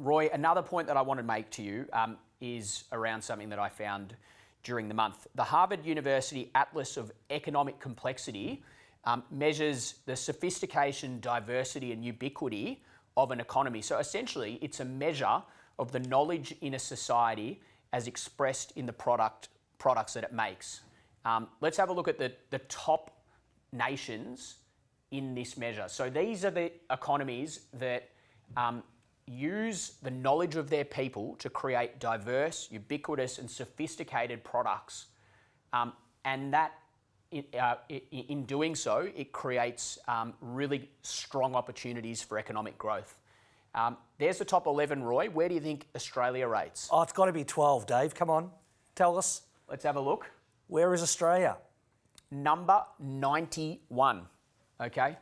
Roy, another point that I want to make to you is around something that I found during the month. The Harvard University Atlas of Economic Complexity measures the sophistication, diversity and ubiquity of an economy. So essentially, it's a measure of the knowledge in a society as expressed in the products that it makes. Let's have a look at the top nations in this measure. So these are the economies that use the knowledge of their people to create diverse, ubiquitous and sophisticated products. And that, in doing so, it creates really strong opportunities for economic growth. There's the top 11, Roy. Where do you think Australia rates? Oh, it's got to be 12, Dave. Come on, tell us. Let's have a look. Where is Australia? Number 91, okay?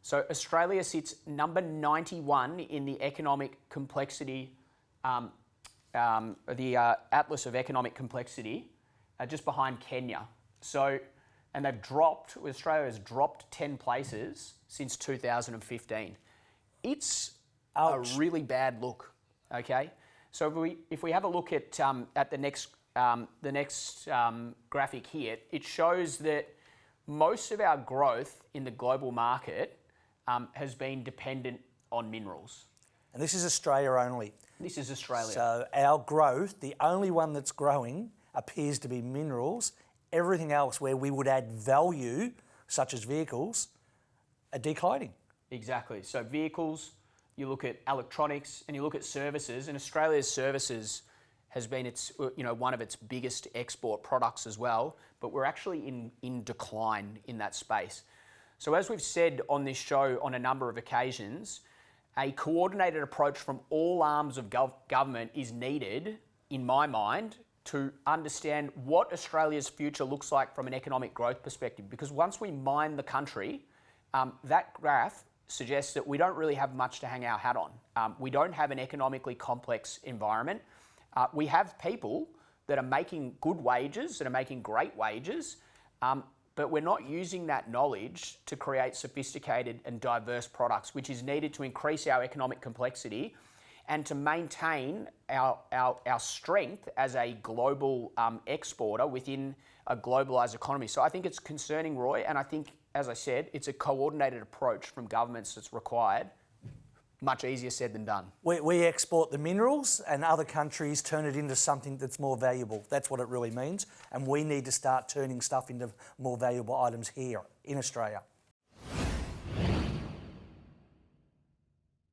So Australia sits number 91 in the economic complexity, the Atlas of Economic Complexity, just behind Kenya. So, and Australia has dropped 10 places since 2015. It's Ouch. a really bad look, okay? So if we have a look at the next graphic here, it shows that most of our growth in the global market has been dependent on minerals. And this is Australia only. This is Australia. So our growth, the only one that's growing, appears to be minerals. Everything else where we would add value, such as vehicles, are declining. Exactly. So vehicles, you look at electronics and you look at services, and Australia's services has been one of its biggest export products as well, but we're actually in decline in that space. So as we've said on this show on a number of occasions, a coordinated approach from all arms of government is needed, in my mind, to understand what Australia's future looks like from an economic growth perspective. Because once we mine the country, that graph suggests that we don't really have much to hang our hat on. We don't have an economically complex environment. We have people that are making good wages, that are making great wages, but we're not using that knowledge to create sophisticated and diverse products, which is needed to increase our economic complexity and to maintain our strength as a global exporter within a globalised economy. So I think it's concerning, Roy, and I think, as I said, it's a coordinated approach from governments that's required. Much easier said than done. We export the minerals and other countries turn it into something that's more valuable. That's what it really means. And we need to start turning stuff into more valuable items here in Australia.